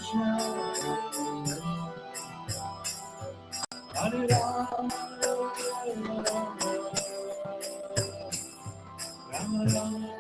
Hare Rama, Rama Rama,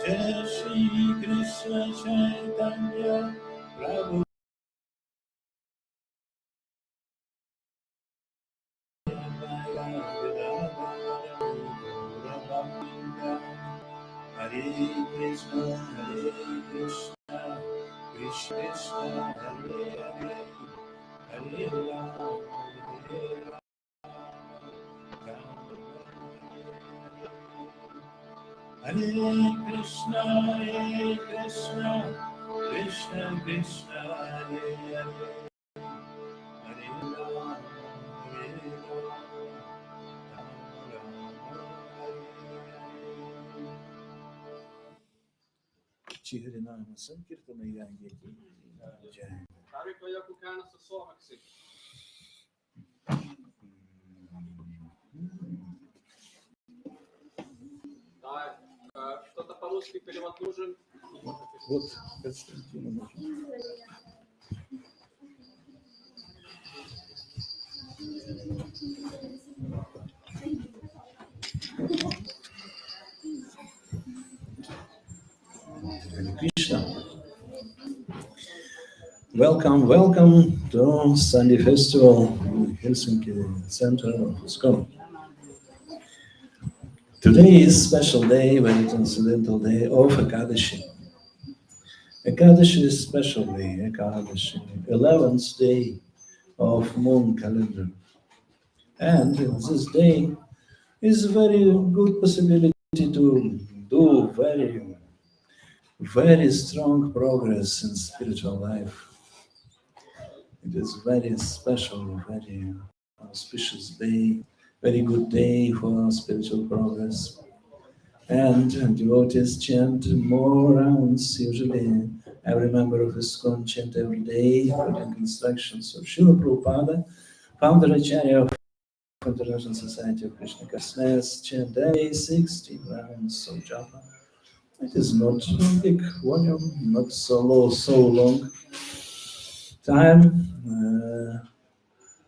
Jai Shri Krishna Chaitanya Prabhu Hare Krishna Krishna Krishna Hare Hare Hare Rama Hare Hare Krishna Krishna Krishna Hare Hare Hare Rama Hare Rama Shri Harinama Sankirtanaya Yeti Jai. Tarviko joku käännöstä suomeksi? Tai по-русски перевод нужен? Вот, Константину нужен. Hare Krishna. Welcome, welcome to Sunday Festival in Helsinki Center of ISKCON. Today is special day, very transcendental day of Ekadashi. Ekadashi is special day, Ekadashi, 11th day of moon calendar. And this day is a very good possibility to do very strong progress in spiritual life. It is very special, very auspicious day, very good day for spiritual progress. And devotees chant more rounds usually. Every member of ISKCON chant every day, according to instructions of Srila Prabhupada, founder Acharya of International Society of Krishna Consciousness, chant every 16 rounds of japa. It is not a big volume, not so long time.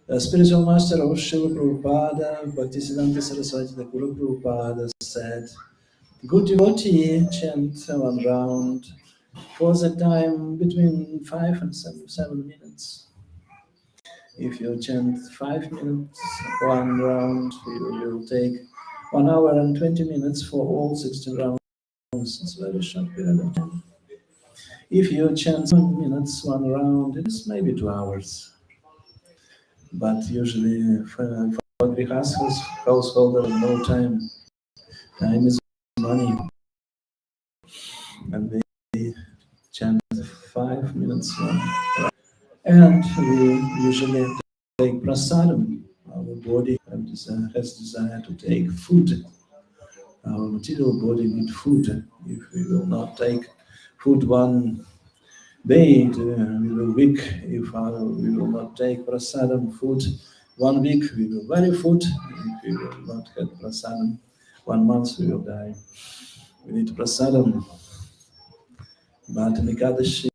The spiritual master of Srila Prabhupada, Bhaktisiddhanta Saraswati Thakur Prabhupada said, good devotee chant 1 round for the time between 5 and 7 minutes. If you chant 5 minutes 1 round, you will take 1 hour and 20 minutes for all 16 rounds. It's a very short period of time. If you chant 7 minutes 1 round, it is maybe 2 hours. But usually for grihasthas, householder, no time. Time is money. And they chant 5 minutes 1 round. And we usually take prasadam. Our body has desire to take food. Our material body needs food. If we will not take food 1 day, we will weak. If we will not take prasadam food 1 week, we will very food. If we will not have prasadam 1 month, we will die. We need prasadam. But in Ekadashi,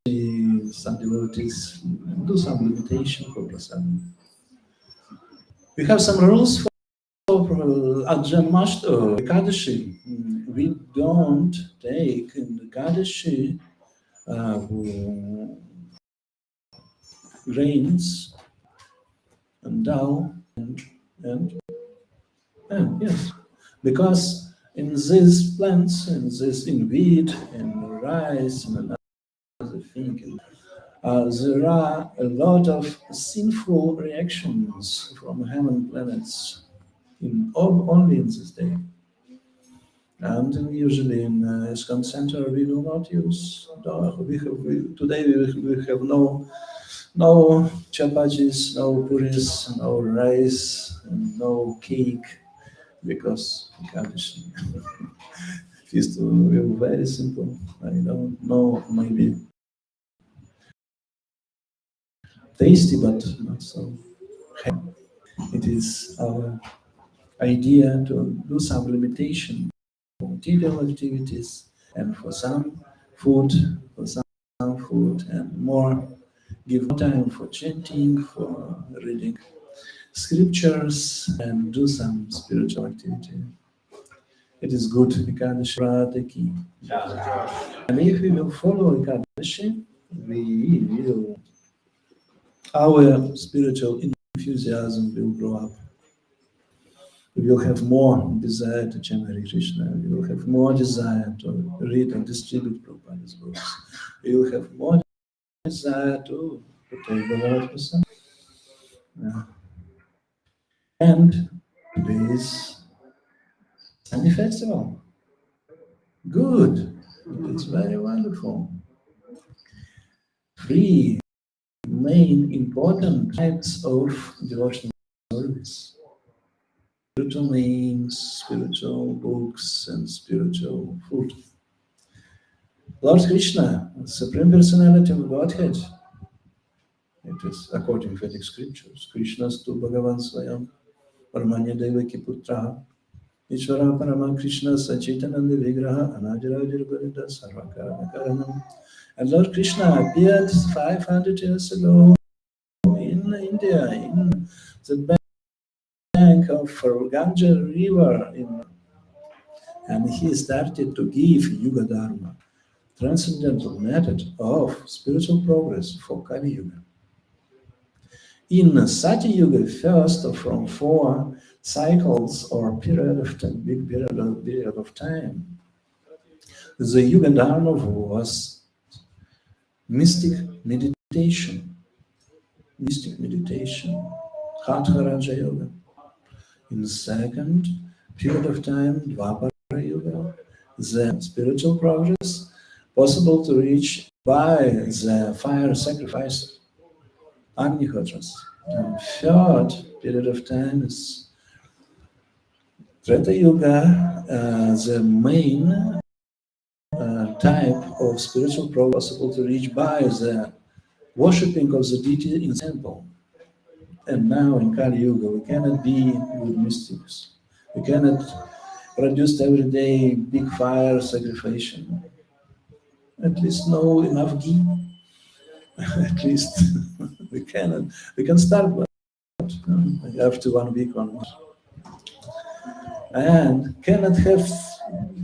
some devotees do some limitation for prasadam. We have some rules for Ajamashto, Ekadashi. We don't take in Ekadashi grains and dal and yes, because in these plants, in wheat, in rice, and another thing, there are a lot of sinful reactions from heaven planets only in this day. And usually in ISKCON Center we do not use dal. Today we have no chapatis, no puris, no rice, and no cake, because Ekadashi feast will be very simple. I don't know, maybe tasty, but not so heavy. It is our idea to do some limitation for material activities and for some food, and more, give more time for chanting, for reading scriptures, and do some spiritual activity. It is good, Ekadashi Prataki. And if we will follow Ekadashi, our spiritual enthusiasm will grow up. We will have more desire to chant Hare Krishna. We will have more desire to read and distribute Prabhupada's books. We will have more desire to take the Lord Prasad. And today is Sunday Festival. Good. It's very wonderful. 3 main important types of devotional service. Spiritual names, spiritual books, and spiritual food. Lord Krishna, Supreme Personality of Godhead, it is according to Vedic scriptures. Krishna stu Bhagavan Swayam, Paramanya Devaki Putraha, Ishvara Parama Krishna Sachitananda Vigraha, Anajarajar Govinda Sarvakara Karanam. And Lord Krishna appeared 500 years ago in India, in the bank of Ganga River, and he started to give Yuga Dharma, transcendental method of spiritual progress for Kali Yuga. In Sati Yuga, first from 4 cycles or period of time, big period of time, the Yuga Dharma was mystic meditation, Hatha Raja Yoga. In the second period of time, Dvapara Yuga, the spiritual progress possible to reach by the fire sacrifice, Agnihotras. And third period of time is Treta Yuga, the main type of spiritual progress possible to reach by the worshipping of the deity in the temple. And now in Kali Yuga, we cannot be good mystics. We cannot produce every day big fire sacrifice. At least know enough ghee. At least we cannot. We can start, but after 1 week or more. And cannot have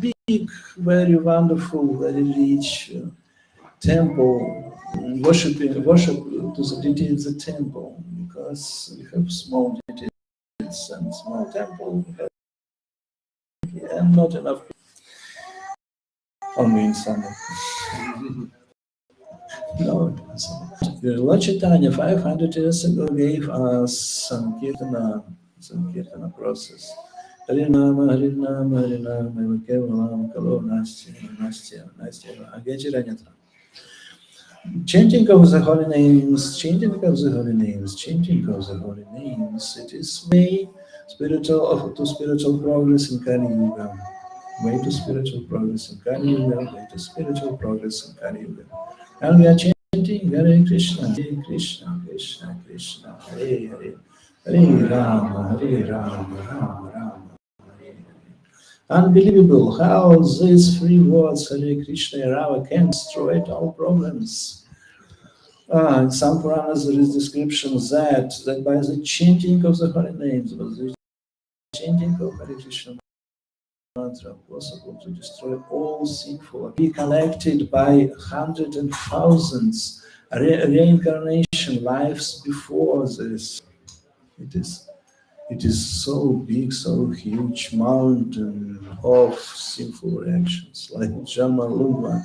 big, very wonderful, very rich temple worship to the deity in the temple, because we have small deities and small temple and not enough only in summer. No, Lord Chaitanya 500 years ago gave us Sankirtana process. Harinama, Harinama, Harinama, Kevalam, Kalo, Nastya, Agajiranyatra. Chanting of the holy names, it is way to spiritual progress in Kali Yuga. Way to spiritual progress in Kali Yuga, way to spiritual progress in Kali Yuga. And we are chanting Hare Krishna, Krishna Krishna, Hare Hare, Hare Rama, Rama Rama. Unbelievable how these 3 words, Hare Krishna Rama, can destroy all problems. In some Puranas there is description that by the chanting of the holy names, by the chanting of Hare Krishna mantra, possible to destroy all sinful. Be collected by hundreds and thousands reincarnation lives before this. It is so big, so huge mountain of sinful reactions, like Jamaluma.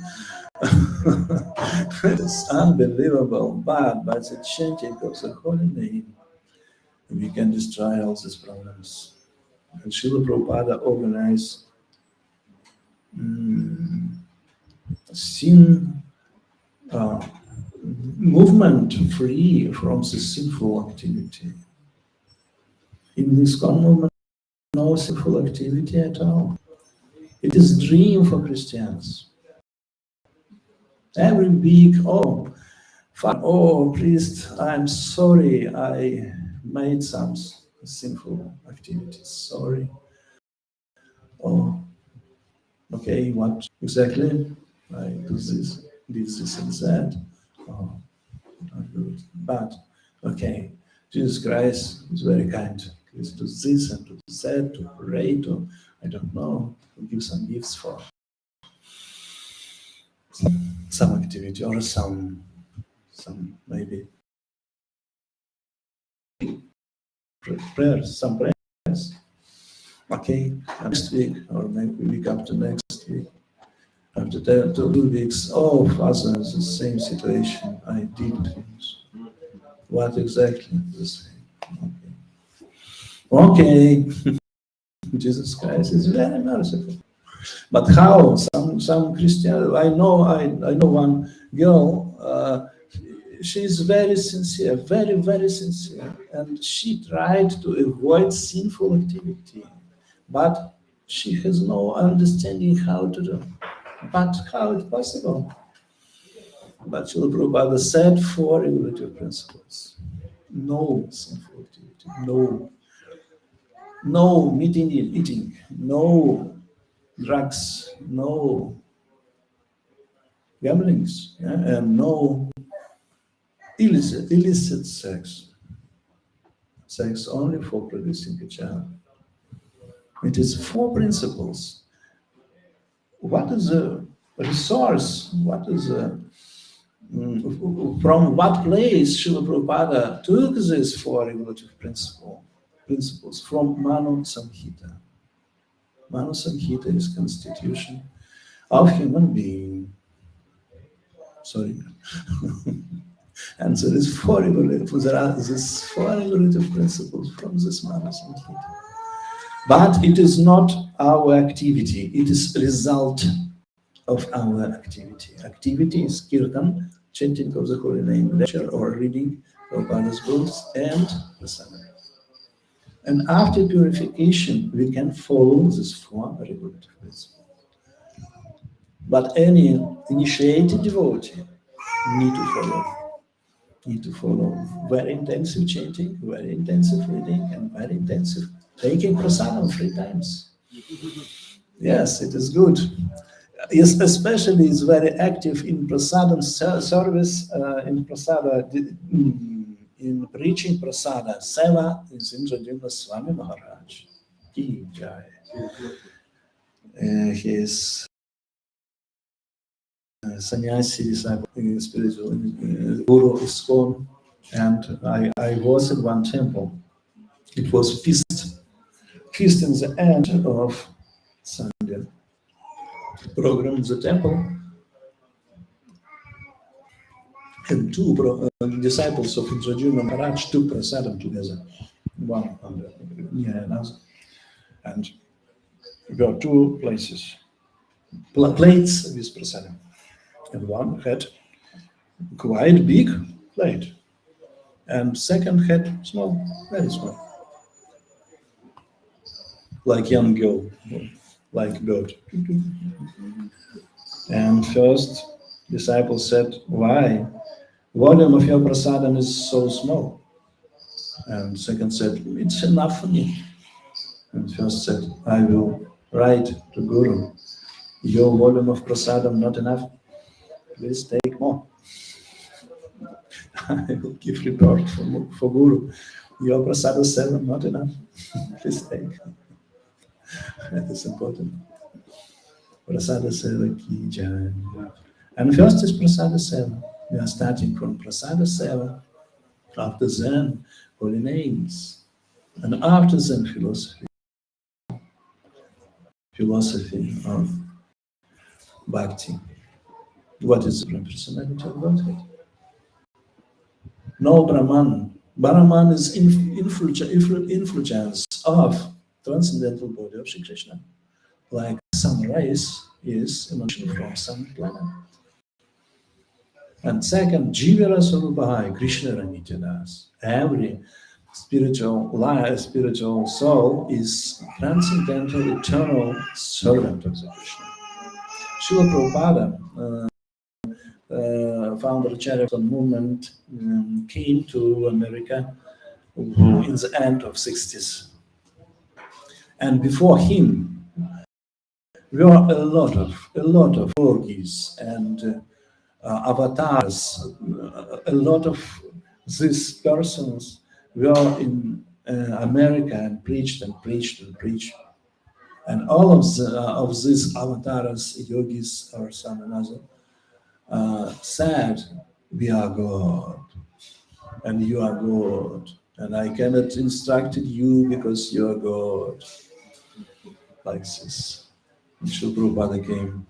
It's unbelievable, but by the chanting of the holy name, we can destroy all these problems. And Srila Prabhupada organized sin movement free from the sinful activity. In this movement, no sinful activity at all. It is dream for Christians. Every week, priest, I'm sorry, I made some sinful activities. Sorry. Oh, okay, what exactly? I do this, and that. Oh, not good. But, okay, Jesus Christ is very kind. Please do this and do that, to pray, to, I don't know, to give some gifts for some activity or some maybe prayers, some prayers. Okay, next week or maybe week after next week, after 2 weeks, Father, it's the same situation. I did things. What exactly the same? Okay. Jesus Christ is very merciful. But how? Some Christian, I know one girl, she's very sincere, very, very sincere, and she tried to avoid sinful activity, but she has no understanding how to do. But how it's possible? But Srila Prabhupada said 4 regulative principles. No sinful activity, no meat eating, no drugs, no gamblings, yeah, and no illicit sex. Sex only for producing a child. It is 4 principles. What is the resource? What is from what place Srila Prabhupada took these 4 regulative principles? From Manu Samhita. Manu Samhita is constitution of human being. Sorry. And there is 4 there are these 4 regulative principles from this Manu Samhita. But it is not our activity, it is result of our activity. Activity is kirtan, chanting of the holy name, lecture or reading Prabhupada's books, and prasada. And after purification, we can follow these 4 regulative principles. But any initiated devotee need to follow very intensive chanting, very intensive reading, and very intensive taking prasadam 3 times. Yes, it is good. Yes, especially is very active in prasadam service, in prasada, in preaching prasada. Seva is Indradimna Swami Maharaj. Ki Jai. He is sannyasi disciple, spiritual guru ISKCON, and I was in one temple. It was feast in the end of Sunday program in the temple, and 2 disciples of Indradyumna Maharaj took prasadam together, one near another, and there were 2 plates with prasadam, and one had quite big plate, and second had small, very small, like young girl, like bird. And first disciple said, "Why? Volume of your prasadam is so small." And second said, "It's enough for me." And first said, "I will write to Guru, your volume of prasadam not enough, please take more." I will give report for Guru, your prasada seva not enough, please take. That is important. Prasada seva ki jai. And first is prasada seva. We are starting from prasada seva, after then holy names, and after then philosophy of bhakti. What is the personality of Godhead? No Brahman. Brahman is influence of transcendental body of Shri Krishna. Like sunrise is emission from sun planet. And second, Jivara Sarubhai, Krishna Ranityadas. Every spiritual soul is transcendental, eternal servant of the Krishna. Srila Prabhupada, founder of Charity movement, came to America in the end of 60s. And before him, there were a lot of yogis and avatars. A lot of these persons were in America and preached. And all of these avatars, yogis or some another, said, "We are God, and you are God, and I cannot instruct you because you are God." Like this. And Srila Prabhupada came.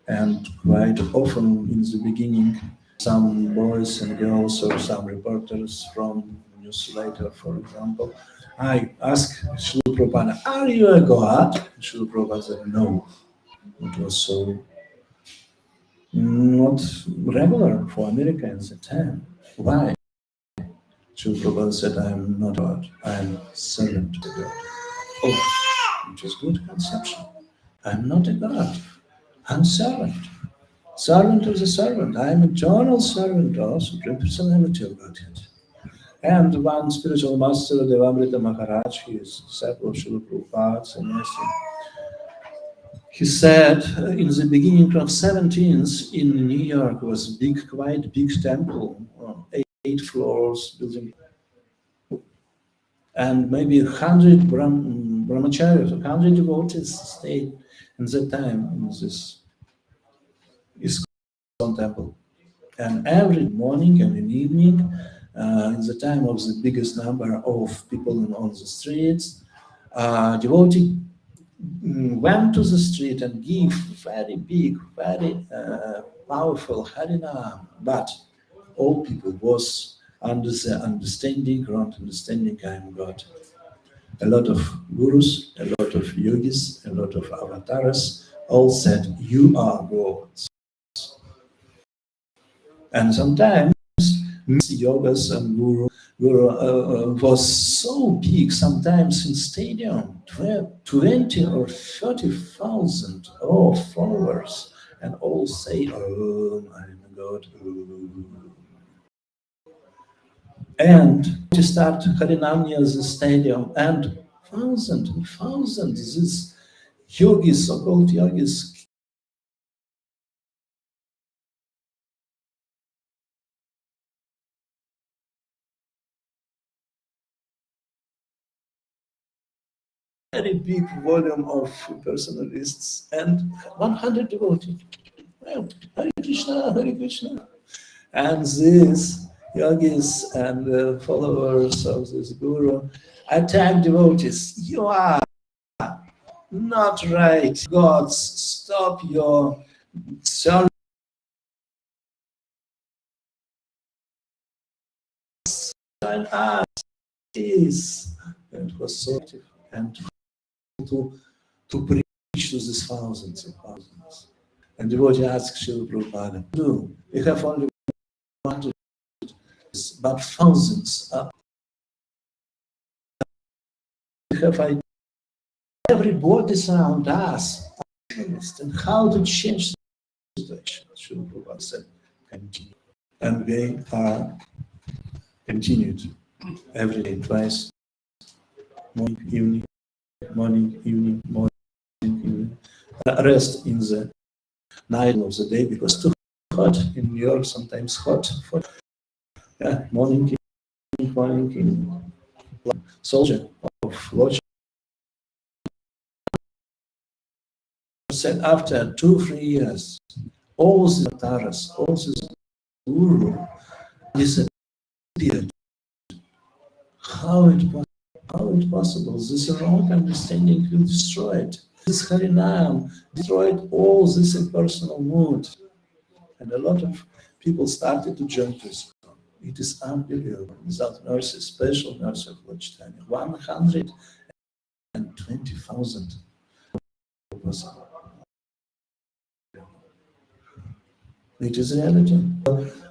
And quite often in the beginning, some boys and girls or some reporters from newsletter, for example, I asked Srila Prabhupada, "Are you a God?" Srila Prabhupada said, "No." It was so not regular for Americans at the time. Why? Srila Prabhupada said, "I am not God, I am servant to God." Oh, it is good conception. I am not a God. I'm servant. Servant of the servant. I am eternal servant of Supreme Personality of Godhead. And one spiritual master, Devamrita Maharaj, he is disciple of Srila Prabhupada, sannyasi. He said in the beginning of 17th in New York was big, quite big temple, 8 floors building, and maybe 100 brahmacharis, 100 devotees stayed in that time in this ISKCON temple. And every morning and in the evening, in the time of the biggest number of people on the streets, devotee went to the street and gave very big, very powerful Harinam, but all people was under the understanding, wrong understanding, I am God. A lot of gurus, a lot of yogis, a lot of avatars all said, you are God. And sometimes yogas and guru was so big, sometimes in stadium, 20 or 30,000 followers, and all say, oh, I am God. And to start Harinam near the stadium, and thousands and thousands, these yogis, so-called yogis, very big volume of personalists, and 100 devotees. Well, Hare Krishna, Hare Krishna. And these yogis and followers of this guru attack devotees. You are not right. Gods, stop your service. Join us. And it was so active. And to preach to these thousands and thousands. And devotee asked Srila Prabhupada, no, we have only 100, but thousands. We have everybody around us, and how to change the situation. Srila Prabhupada said, continue. And they are continued every day, twice, morning, evening, morning, evening, morning, evening. Rest in the night of the day because it's too hot in New York, sometimes hot. Yeah, morning, evening, morning, evening. Soldier of watch said after 2-3 years, all these avatars, all these guru disappeared. How it possible? This wrong understanding will destroy it. This Harinam destroyed all this impersonal mood. And a lot of people started to join this. It is unbelievable. Without mercy, special mercy of Lord Chaitanya. 120,000 possible. It is reality.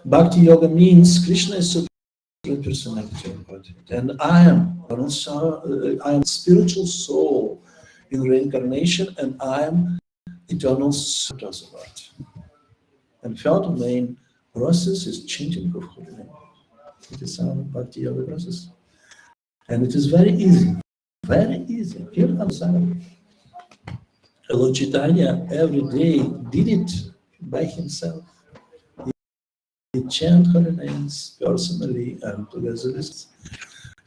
Bhakti Yoga means Krishna is Supreme Personality of Godhead. And I am spiritual soul in reincarnation, and I am eternal servant of God. And third main process is chanting of holy name. It is our Bhakti Yoga process. And it is very easy. Very easy. Here outside. Lord Chaitanya every day did it by himself. He chanted holy names personally and together.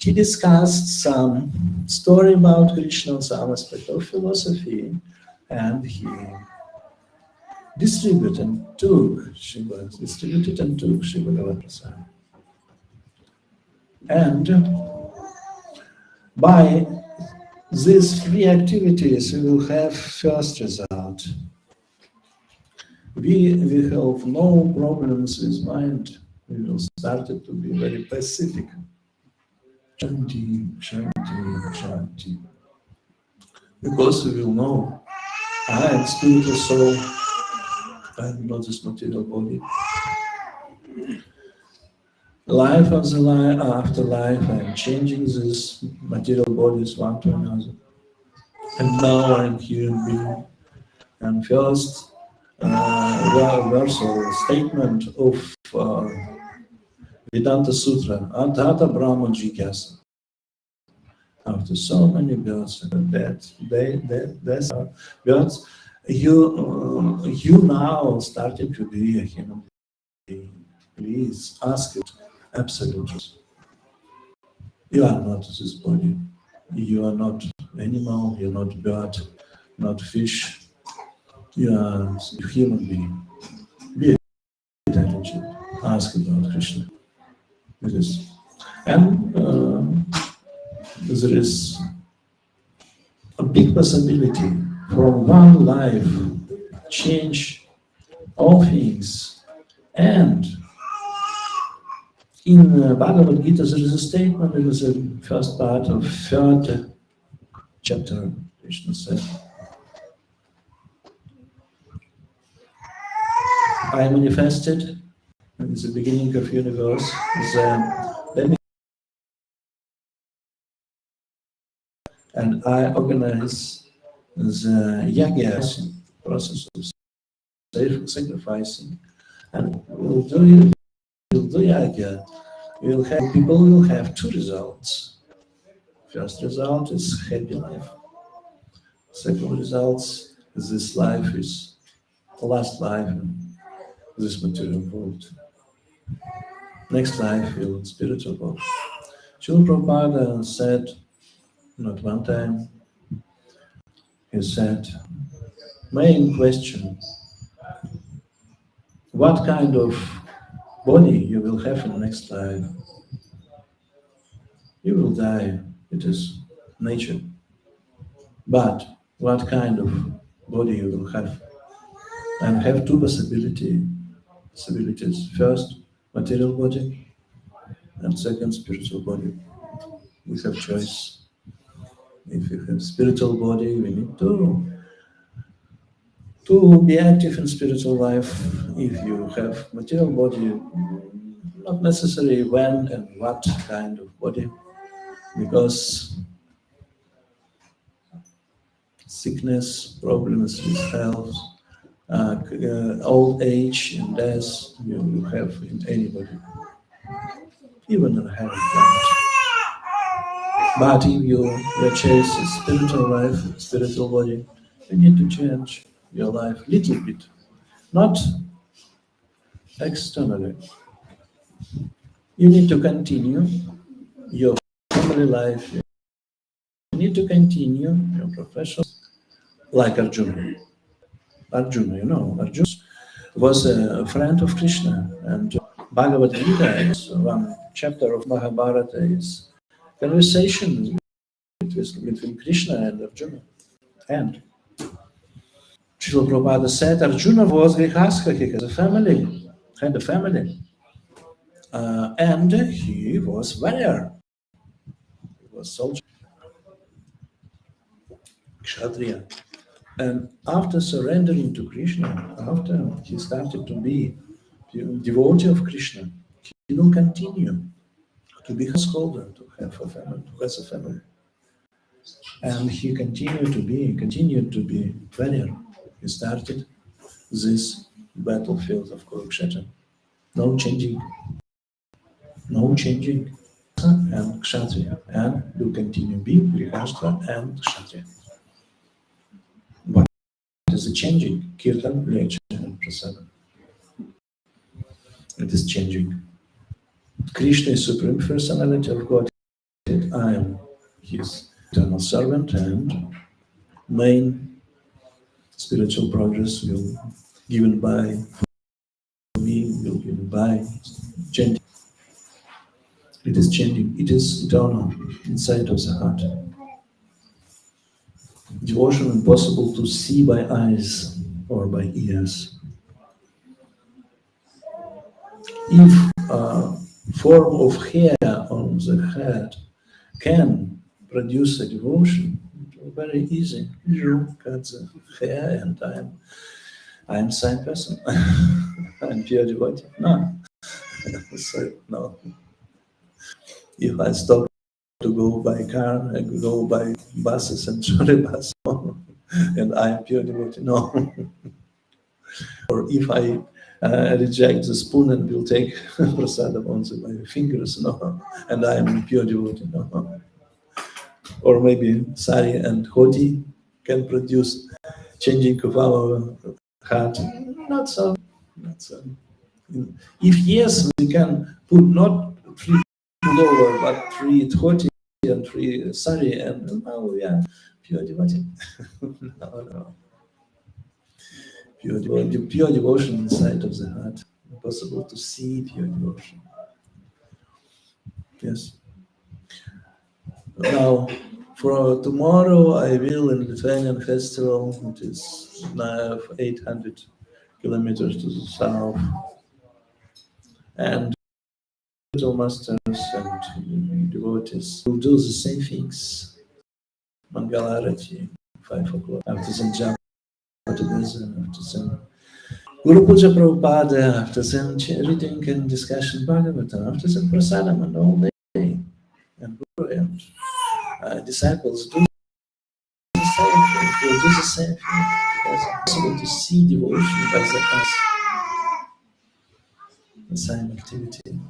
He discussed some story about Krishna, some aspect of philosophy, and he distributed and took Shiva Prasad. And by these 3 activities, we will have first result. We have no problems with mind. We will start to be very pacific. Shanti, Shanti, Shanti. Because we will know, I am spiritual soul, I am not this material body. Life after life, after life, I am changing these material bodies one to another. And now I am human being. And first, verse or statement of Vedanta Sutra, Adhata Brahma Jigyasa. After so many births and deaths, births, you now starting to be a human being. Please ask it absolute truth. You are not this body. You are not animal. You're not bird, not fish. You are a human being. Be intelligent. Ask about Krishna. It is, and there is a big possibility from one life change all things. And in Bhagavad Gita, there is a statement, it is the first part of third chapter. Krishna said, I manifested in the beginning of universe and I organize the yagyas, process of sacrificing, and we'll do yagya. People will have two results. First result is happy life. Second result is this life is last life in this material world. Next life will spiritual world. Srila Prabhupada said, not one time, he said, main question, what kind of body you will have in next life? You will die, it is nature. But what kind of body you will have? And have two possibilities. First, material body, and second, spiritual body. We have choice. If you have spiritual body, we need to be active in spiritual life. If you have material body, not necessarily when and what kind of body, because sickness, problems with health, old age and death, you have in anybody, even in a hair plant. But if your choice is spiritual life, spiritual body, you need to change your life a little bit, not externally. You need to continue your family life. You need to continue your profession, like Arjuna. Arjuna was a friend of Krishna, and Bhagavad Gita is one chapter of Mahabharata is conversation between Krishna and Arjuna. And Srila Prabhupada said Arjuna was Grihastha, he had a family, and he was warrior, he was soldier, Kshatriya. And after surrendering to Krishna, after he started to be a devotee of Krishna, he will continue to be householder, to have a family, to have a family. And he continued to be warrior. He started this battlefield of Kurukshetra. No changing. And Kshatriya. And will continue being Grihastha and Kshatriya. What is the changing? Kirtan, Lecha, and Prasada. It is changing. Krishna is Supreme Personality of God. I am his eternal servant, and main spiritual progress will given by me, will given by chanting. It is changing. It is eternal inside of the heart. Devotion impossible to see by eyes or by ears. If a form of hair on the head can produce a devotion, very easy. You cut the hair and I'm same person. I'm pure devotee. No. So, no. If I stop to go by car, I go by buses and shuttle bus, and I'm pure devotee. No. Or if I reject the spoon and will take prasadam on my fingers, no, and I am pure devotee, no. Or maybe sari and hoti can produce changing of our heart. Not so, not so. If yes, we can put not three lower, but three hoti and three sari, and now we are pure devotee. No, no. Pure devotion inside of the heart. Impossible to see pure devotion. Yes. Now, for tomorrow, I will in Lithuanian festival. It is now 800 kilometers to the south, and spiritual masters and devotees will do the same things. Mangalarati, 5 o'clock. After some japa together, after some Guru Puja Prabhupada, after some reading and discussion Bhagavatam, after some prasadam and all day. And Guru and disciples do the same thing. Will do the same thing. Because it's possible to see devotion by the eyes. The same activity.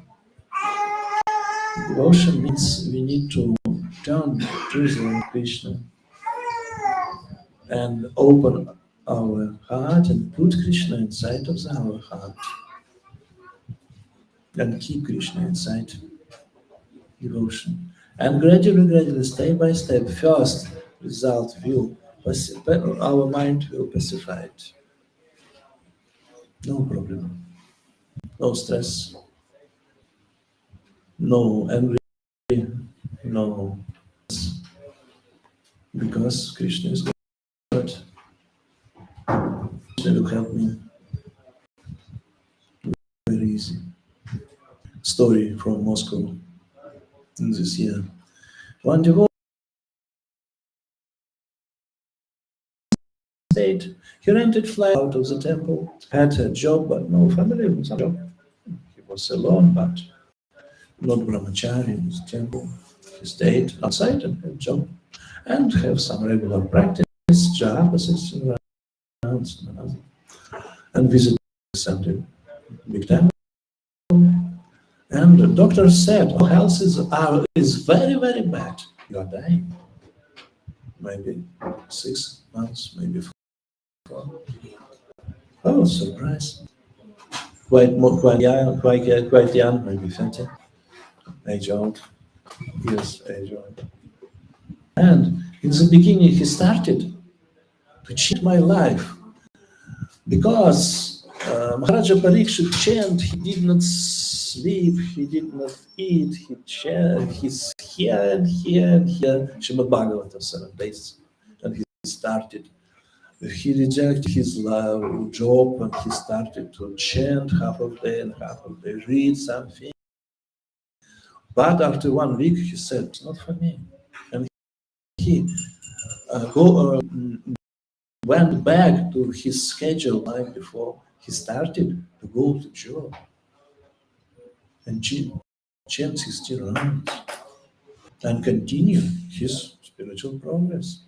Devotion means we need to turn to the Krishna and open our heart and put Krishna inside of our heart and keep Krishna inside devotion. And gradually, step by step, first result will our mind will pacify it. No problem, no stress, no angry, no, because Krishna is God. Krishna will help me. Very easy. Story from Moscow in this year. One devotee stayed. He rented flat out of the temple, had a job but no family, some job. He was alone, but not brahmachari in the temple. He stayed outside and had a job and have some regular practice, japa, sitting around and visit the big temple. And the doctor said, "Oh, health is very, very bad. You are dying. Maybe 6 months, maybe 4. Oh, surprise. Quite young, maybe 30. Age old. Yes, age old. And in the beginning, he started to cheat my life because Maharaja Parikshit chant, he did not sleep, he did not eat, he chant, he's here and here and here, Srimad Bhagavatam 7 days. And he started, he rejected his job and he started to chant half of the day and half of the day, read something. But after 1 week, he said, it's not for me. And he went back to his schedule like before. He started to go to job and chant his rounds and continue his spiritual progress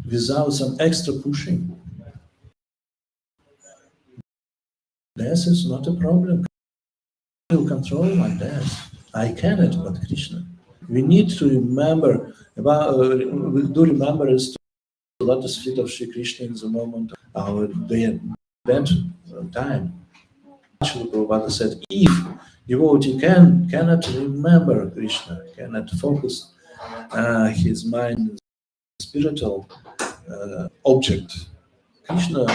without some extra pushing. Death is not a problem. I will control my death. I cannot, but Krishna. We need to remember about. We do remember is the lotus feet of Sri Krishna in the moment of our dead time. Srila Prabhupada said, if devotee cannot remember Krishna, cannot focus his mind on spiritual object, Krishna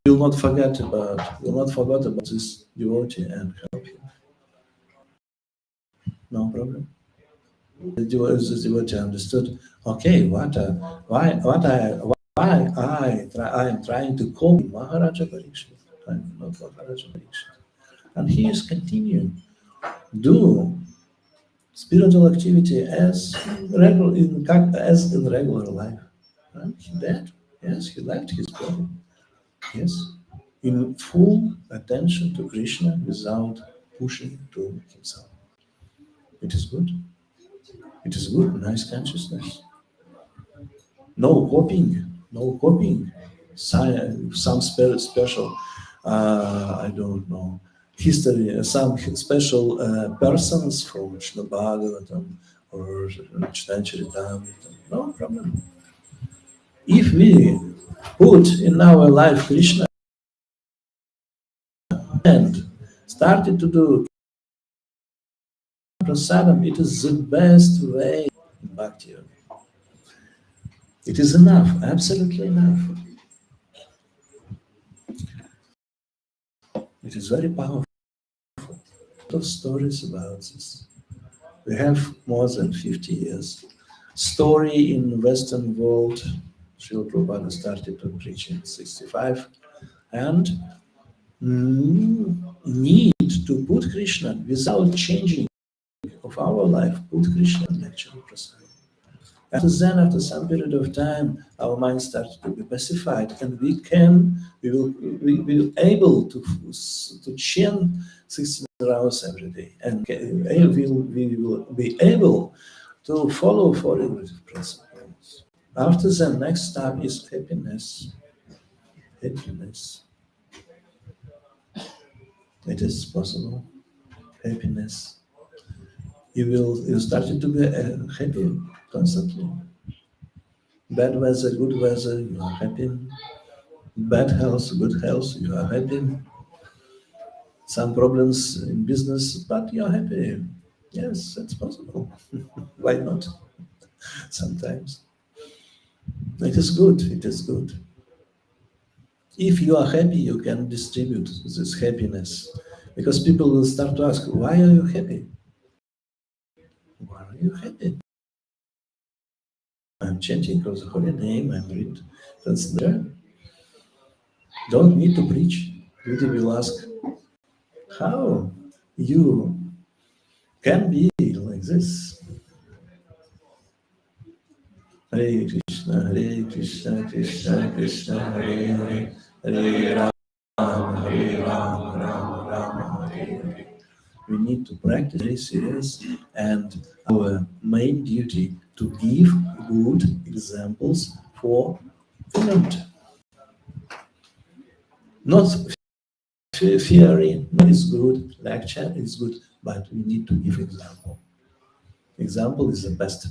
will not forget about this devotee and help him. No problem. The devotee understood. Okay, why I am trying to copy Maharaja Parikshit. I'm not Maharaja Parikshit. And he is continuing do spiritual activity as in regular life. And he died. Yes, he left his body. Yes, in full attention to Krishna without pushing to himself. It is good. It is good, nice consciousness. No copying. some special, I don't know, history, some special persons from Srimad Bhagavatam or Charitamrita. No problem. If we put in our life Krishna and started to do prasadam, it is the best way in bhakti. It is enough, absolutely enough. It is very powerful. A lot of stories about this. We have more than 50 years. Story in Western world, Srila Prabhupada started to preach in 65, and need to put Krishna without changing of our life, put Krishna in actual prasadam. After some period of time, our mind starts to be pacified, and we will able to chant 16 hours every day, and we will be able to follow four regulative principles. After the next step is happiness. Happiness. It is possible. Happiness. You started to be happy constantly. Bad weather, good weather, you are happy. Bad health, good health, you are happy. Some problems in business, but you are happy. Yes, that's possible. Why not? Sometimes. It is good, it is good. If you are happy, you can distribute this happiness. Because people will start to ask, why are you happy? Why are you happy? I'm chanting God's holy name, I'm reading. Don't need to preach. People will ask, how you can be like this? Hare Krishna, Krishna Krishna, Hare Hare, Hare Rama, Rama, Hare Hare. We need to practice very serious, and our main duty to give good examples for learned. Not theory is good, lecture is good, but we need to give example. Example is the best.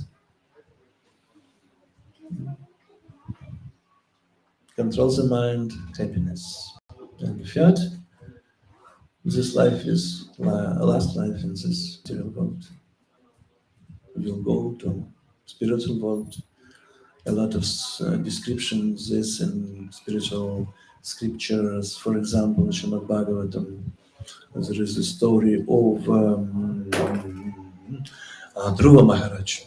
Control the mind, happiness. And third, this life is last life in this material world. We'll go to spiritual world. A lot of descriptions this in spiritual scriptures. For example, Srimad Bhagavatam. There is a story of Dhruva Maharaj.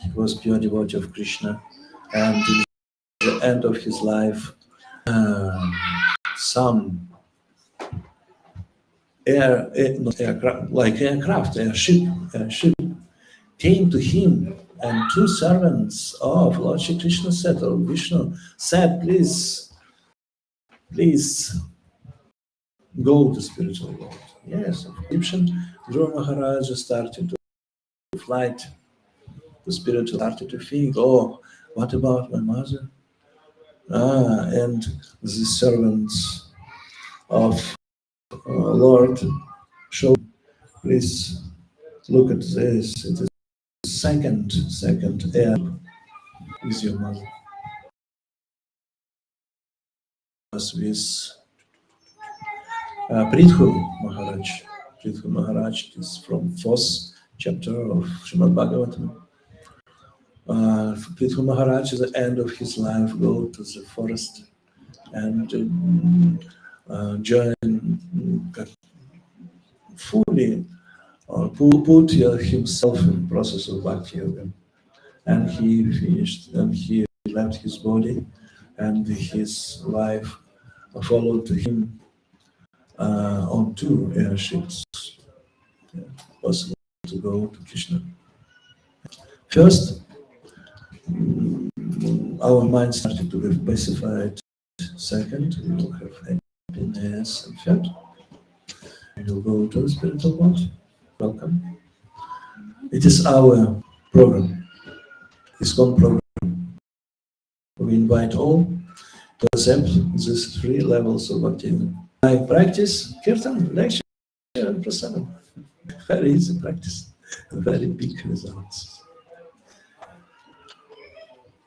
He was pure devotee of Krishna, and in the end of his life, some airship came to him, and two servants of Lord Shri Krishna said, or Vishnu said, please go to spiritual world. Yes, of Egyptian, Dhruva Maharaj started to flight to spiritual, started to think, oh, what about my mother? And the servants of Lord showed, please look at this. It is second air with your mother. With Prithu Maharaj. Prithu Maharaj is from fourth chapter of Srimad Bhagavatam. Prithu Maharaj at the end of his life go to the forest and join fully put himself in process of Bhakti Yoga. And he finished, and he left his body, and his wife followed him on two airships. Yeah, possible to go to Krishna. First, our mind started to be pacified. Second, we will have happiness. And third, we will go to the spiritual world. Welcome. It is our program. It's called program. We invite all to accept these three levels of attainment. I practice kirtan, lecture, and prasadam. Very easy practice, very big results.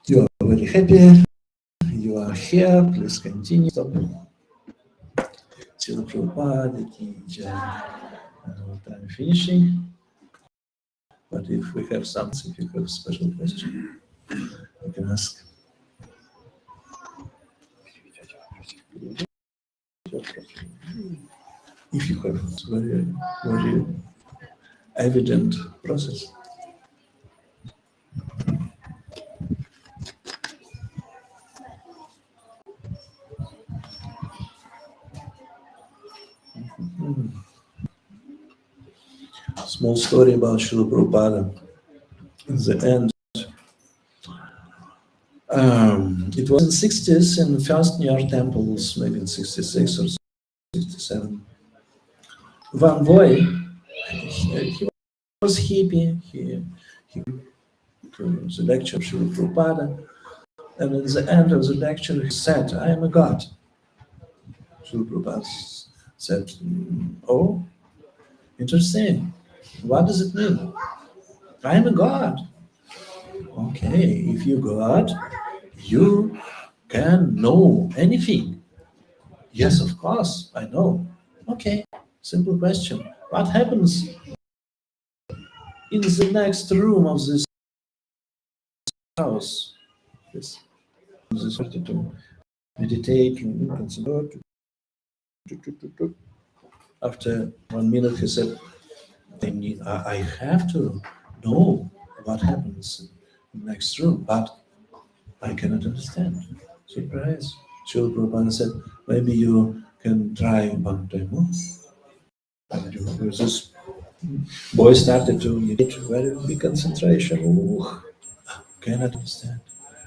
You are very happy, you are here, please continue. Stop. Srila Prabhupada ki jai. I'm finishing. But if we have something, if you have a special question, you can ask. If you have, it's very, very evident process. Small story about Srila Prabhupada. In the end, it was in 60s in first New York temples, maybe in 66 or 67. One boy, he was hippie, he the lecture of Srila Prabhupada, and at the end of the lecture he said, I am a god. Srila Prabhupada said, oh, interesting. What does it mean? I am a god. Okay, if you're God, you can know anything. Yes, of course, I know. Okay, simple question. What happens in the next room of this house? This to meditate, concentrate. After 1 minute, he said, I have to know what happens in the next room, but I cannot understand. Surprise. Srila Prabhupada said, maybe you can try one time more. And this boy started to meditate, very big concentration. Ooh, cannot understand.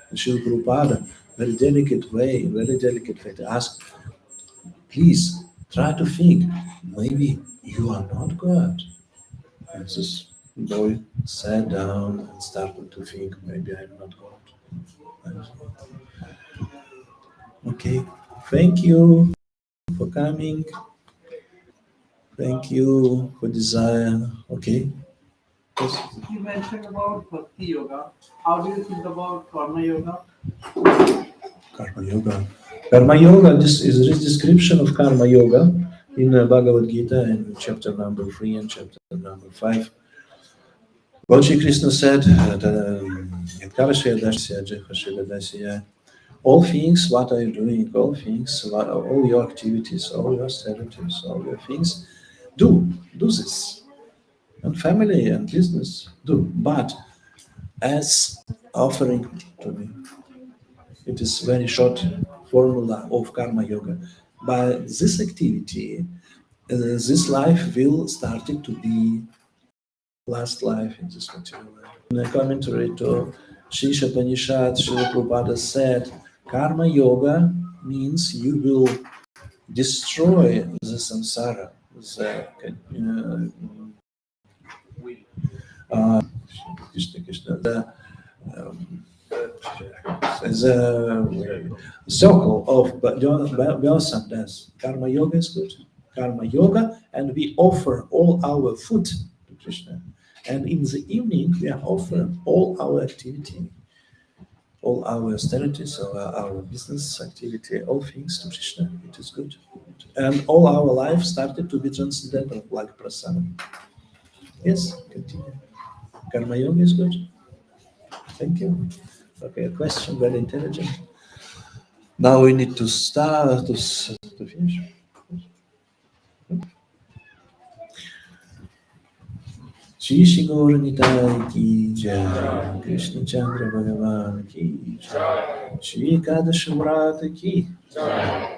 And Srila Prabhupada, very delicate way to ask, please try to think, maybe you are not God. And this boy sat down and started to think, maybe I'm not God. Okay, thank you for coming. Thank you for desire. Okay. Yes. You mentioned about Bhakti Yoga. How do you think about Karma Yoga? Karma Yoga. Karma Yoga, this is a description of Karma Yoga in Bhagavad Gita in chapter number 3 and chapter number 5. Lord Shri Krishna said, Ekadashi, all things, what are you doing? All things, all your activities, all your activities, all your things, do this. And family and business, do. But as offering to me, it is very short formula of Karma Yoga. By this activity, this life will start to be last life in this material life. In a commentary to Shisha Upanishad, Srila Prabhupada said, Karma Yoga means you will destroy the samsara, the circle of birth and death. Karma Yoga is good. Karma Yoga, and we offer all our food to Krishna. And in the evening, we are offering all our activity, all our austerities, our business activity, all things to Krishna. It is good. And all our life started to be transcendental, like prasadam. Yes, continue. Karma Yoga is good. Thank you. Okay, a question, very intelligent. Now we need to start to finish. Shri Shri Gaur Nitai ki jai, Krishna Chandra Bhagavan ki jai, Shri Ekadashi Vrata ki jai.